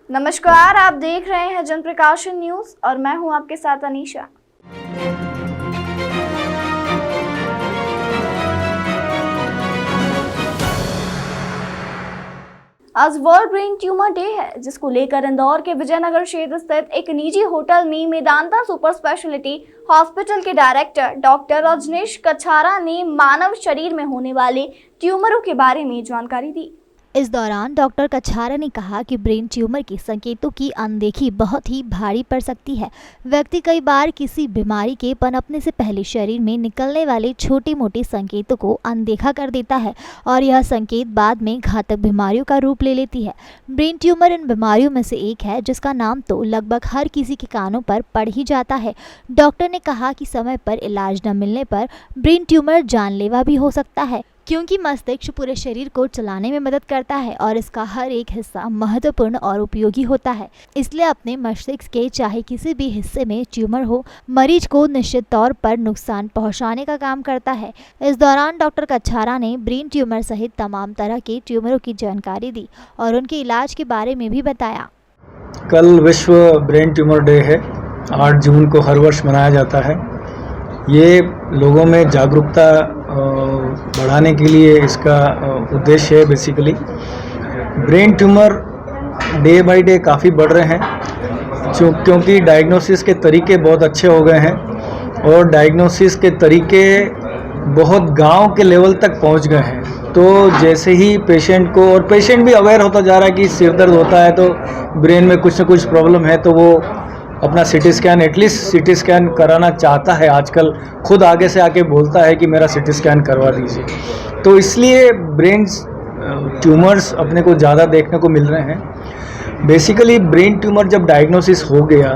नमस्कार, आप देख रहे हैं जनप्रकाशन न्यूज और मैं हूं आपके साथ अनीशा। आज वर्ल्ड ब्रेन ट्यूमर डे है, जिसको लेकर इंदौर के विजयनगर क्षेत्र स्थित एक निजी होटल में मेदांता सुपर स्पेशलिटी हॉस्पिटल के डायरेक्टर डॉक्टर रजनीश कछारा ने मानव शरीर में होने वाले ट्यूमरों के बारे में जानकारी दी। इस दौरान डॉक्टर कछारा ने कहा कि ब्रेन ट्यूमर के संकेतों की अनदेखी बहुत ही भारी पड़ सकती है। व्यक्ति कई बार किसी बीमारी के पनपने से पहले शरीर में निकलने वाले छोटे मोटे संकेतों को अनदेखा कर देता है और यह संकेत बाद में घातक बीमारियों का रूप ले लेती है। ब्रेन ट्यूमर इन बीमारियों में से एक है जिसका नाम तो लगभग हर किसी के कानों पर पड़ ही जाता है। डॉक्टर ने कहा कि समय पर इलाज न मिलने पर ब्रेन ट्यूमर जानलेवा भी हो सकता है, क्योंकि मस्तिष्क पूरे शरीर को चलाने में मदद करता है और इसका हर एक हिस्सा महत्वपूर्ण और उपयोगी होता है। इसलिए अपने मस्तिष्क के चाहे किसी भी हिस्से में ट्यूमर हो, मरीज को निश्चित तौर पर नुकसान पहुंचाने का काम करता है। इस दौरान डॉक्टर कछारा ने ब्रेन ट्यूमर सहित तमाम तरह के ट्यूमरों की जानकारी दी और उनके इलाज के बारे में भी बताया। कल विश्व ब्रेन ट्यूमर डे है। 8 जून को हर वर्ष मनाया जाता है। ये लोगों में जागरूकता बढ़ाने के लिए इसका उद्देश्य है। Basically brain tumour day by day काफ़ी बढ़ रहे हैं, क्योंकि डायग्नोसिस के तरीके बहुत अच्छे हो गए हैं और डायग्नोसिस के तरीके बहुत गांव के लेवल तक पहुंच गए हैं। तो जैसे ही पेशेंट को, और पेशेंट भी अवेयर होता जा रहा है कि सिर दर्द होता है तो ब्रेन में कुछ ना कुछ प्रॉब्लम है, तो वो अपना CT scan, at least CT scan कराना चाहता है। आजकल खुद आगे से आके बोलता है कि मेरा सीटी स्कैन करवा दीजिए। तो इसलिए ब्रेन ट्यूमर्स अपने को ज़्यादा देखने को मिल रहे हैं। बेसिकली ब्रेन ट्यूमर जब डायग्नोसिस हो गया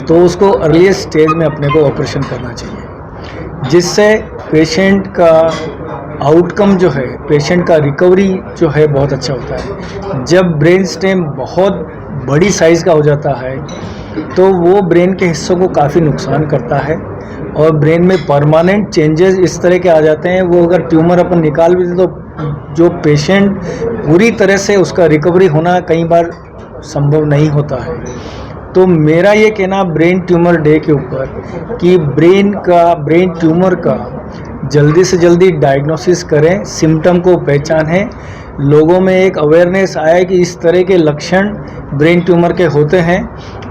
तो उसको अर्लीस्ट स्टेज में अपने को ऑपरेशन करना चाहिए, जिससे पेशेंट का आउटकम जो है, पेशेंट का रिकवरी जो है बहुत अच्छा होता है। जब ब्रेन स्टेम बहुत बड़ी साइज़ का हो जाता है तो वो ब्रेन के हिस्सों को काफ़ी नुकसान करता है और ब्रेन में परमानेंट चेंजेस इस तरह के आ जाते हैं। वो अगर ट्यूमर अपन निकाल भी दे तो जो पेशेंट पूरी तरह से उसका रिकवरी होना कई बार संभव नहीं होता है। तो मेरा ये कहना ब्रेन ट्यूमर डे के ऊपर कि ब्रेन ट्यूमर का जल्दी से जल्दी डायग्नोसिस करें, सिम्टम को पहचानें, लोगों में एक अवेयरनेस आए कि इस तरह के लक्षण ब्रेन ट्यूमर के होते हैं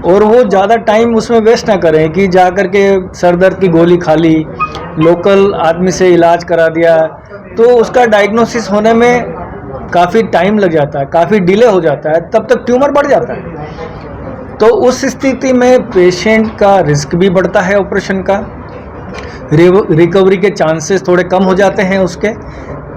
और वो ज़्यादा टाइम उसमें वेस्ट ना करें कि जा कर के सर दर्द की गोली खा ली, लोकल आदमी से इलाज करा दिया, तो उसका डायग्नोसिस होने में काफ़ी टाइम लग जाता है, काफ़ी डिले हो जाता है, तब तक ट्यूमर बढ़ जाता है। तो उस स्थिति में पेशेंट का रिस्क भी बढ़ता है, ऑपरेशन का रिकवरी के चांसेस थोड़े कम हो जाते हैं उसके।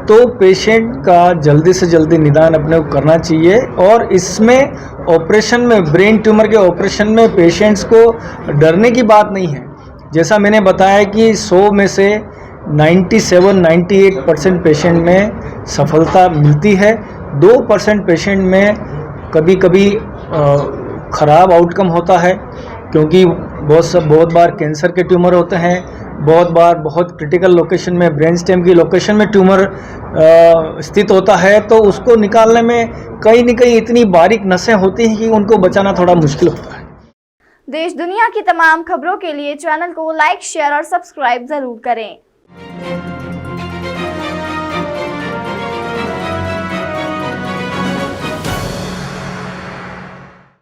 तो पेशेंट का जल्दी से जल्दी निदान अपने को करना चाहिए। और इसमें ऑपरेशन में, ब्रेन ट्यूमर के ऑपरेशन में पेशेंट्स को डरने की बात नहीं है। जैसा मैंने बताया कि 100 में से 97-98% पेशेंट में सफलता मिलती है। 2% पेशेंट में कभी कभी ख़राब आउटकम होता है, क्योंकि बहुत बार कैंसर के ट्यूमर होते हैं, बहुत बार बहुत क्रिटिकल लोकेशन में, ब्रेन स्टेम की लोकेशन में ट्यूमर स्थित होता है। तो उसको निकालने में कहीं न कहीं इतनी बारीक नसें होती हैं कि उनको बचाना थोड़ा मुश्किल होता है। देश दुनिया की तमाम खबरों के लिए चैनल को लाइक, शेयर और सब्सक्राइब जरूर करें।